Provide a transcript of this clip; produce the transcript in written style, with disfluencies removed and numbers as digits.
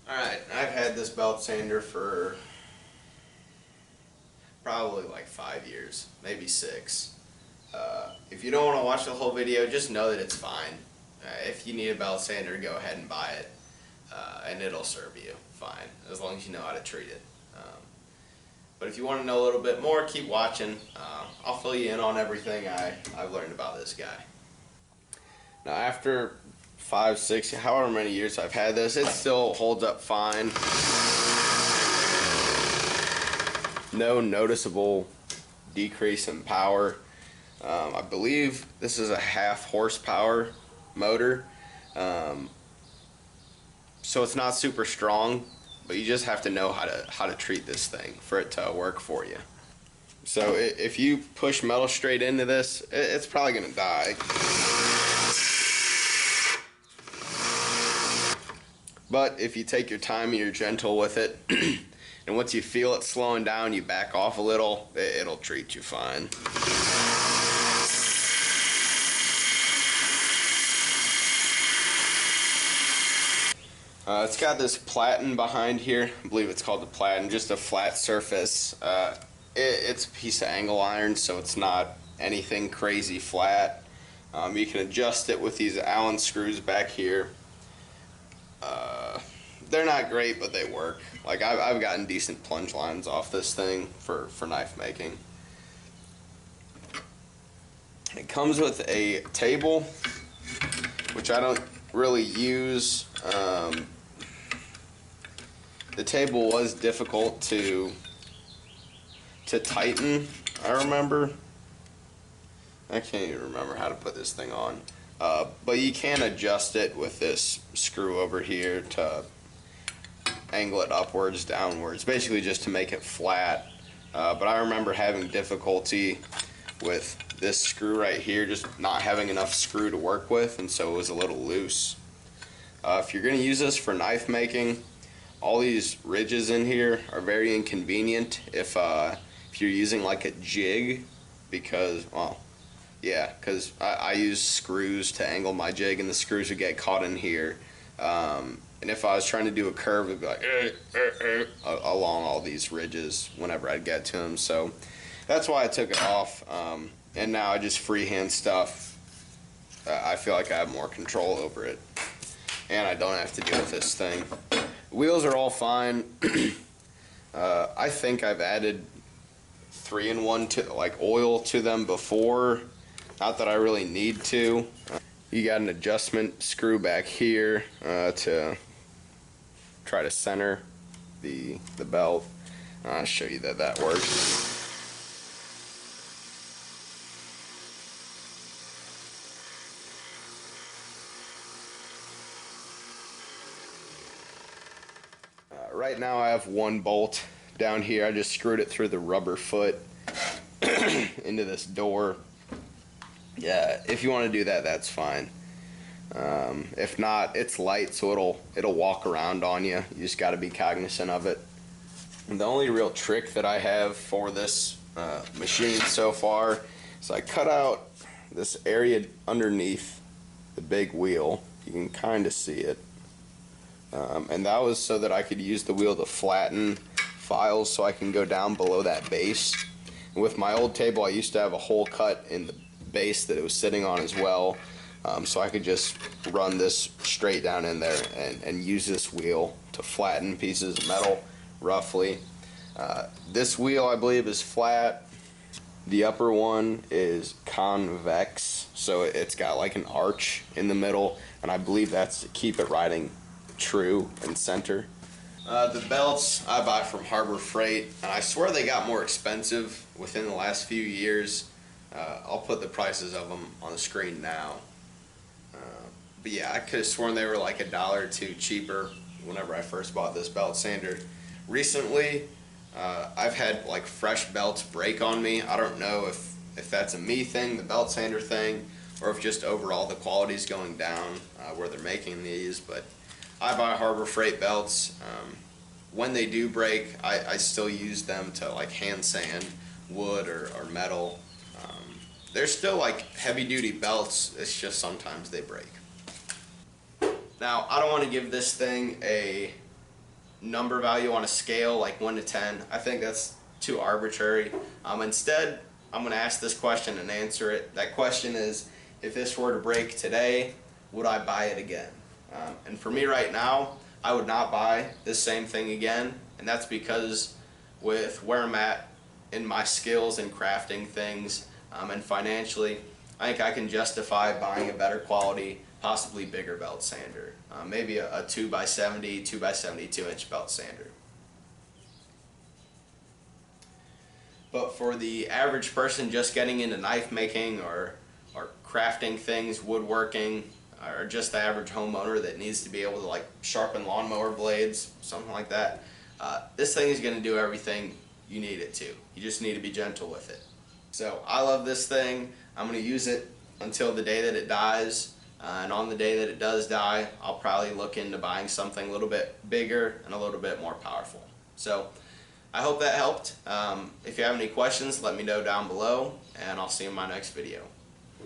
Alright, I've had this belt sander for probably like 5 years, maybe 6. If you don't want to watch the whole video, just know that it's fine. If you need a belt sander, go ahead and buy it, and it'll serve you fine, as long as you know how to treat it. But if you want to know a little bit more, keep watching. I'll fill you in on everything I've learned about this guy. Now after 5, 6, however many years I've had this, it still holds up fine. No noticeable decrease in power. I believe this is a 1/2 horsepower motor, so it's not super strong, but you just have to know how to treat this thing for it to work for you. So if you push metal straight into this, it's probably gonna die. But if you take your time and you're gentle with it, and once you feel it slowing down, you back off a little, it'll treat you fine. It's got this Platen behind here. I believe it's called the Platen, just a flat surface. It's a piece of angle iron, so it's not anything crazy flat. You can adjust it with these Allen screws back here. They're not great, but they work. Like I've gotten decent plunge lines off this thing for knife making. It comes with a table, which I don't really use. The table was difficult to tighten, I remember. I can't even remember how to put this thing on. But you can adjust it with this screw over here to angle it upwards, downwards, basically just to make it flat. But I remember having difficulty with this screw right here, just not having enough screw to work with, and so it was a little loose. If you're going to use this for knife making, all these ridges in here are very inconvenient if you're using like a jig, because, well, yeah, because I use screws to angle my jig, and the screws would get caught in here. And if I was trying to do a curve, it'd be like along all these ridges whenever I'd get to them. So that's why I took it off. And now I just freehand stuff. I feel like I have more control over it, and I don't have to deal with this thing. Wheels are all fine. I think I've added 3-in-1 to like oil to them before. Not that I really need to. You got an adjustment screw back here to try to center the belt. I'll show you that works. Right now I have one bolt down here. I just screwed it through the rubber foot into this door. Yeah, if you want to do that, that's fine. If not, it's light, so it'll walk around on you. You just got to be cognizant of it. And the only real trick that I have for this machine so far is I cut out this area underneath the big wheel. You can kind of see it. And that was so that I could use the wheel to flatten files so I can go down below that base. And with my old table, I used to have a hole cut in the base that it was sitting on as well, so I could just run this straight down in there and use this wheel to flatten pieces of metal roughly. This wheel, I believe, is flat. The upper one is convex, so it's got like an arch in the middle, and I believe that's to keep it riding true and center. The belts I buy from Harbor Freight, and I swear they got more expensive within the last few years. I'll put the prices of them on the screen now. But yeah, I could have sworn they were like $1 or $2 cheaper whenever I first bought this belt sander. Recently, I've had like fresh belts break on me. I don't know if that's a me thing, the belt sander thing, or if just overall the quality's going down where they're making these. But I buy Harbor Freight belts. When they do break, I still use them to like hand sand wood or metal. They're still like heavy duty belts, it's just sometimes they break. Now, I don't want to give this thing a number value on a scale like 1 to 10. I think that's too arbitrary. Instead, I'm going to ask this question and answer it. That question is, if this were to break today, would I buy it again? And for me right now, I would not buy this same thing again, and that's because with where I'm at in my skills in crafting things and financially, I think I can justify buying a better quality, possibly bigger belt sander. Maybe a 2x70, 2x72 inch belt sander. But for the average person just getting into knife making or crafting things, woodworking, or just the average homeowner that needs to be able to like sharpen lawnmower blades, something like that, this thing is going to do everything you need it to. You just need to be gentle with it. So I love this thing. I'm going to use it until the day that it dies, and on the day that it does die, I'll probably look into buying something a little bit bigger and a little bit more powerful. So I hope that helped. If you have any questions, let me know down below, and I'll see you in my next video.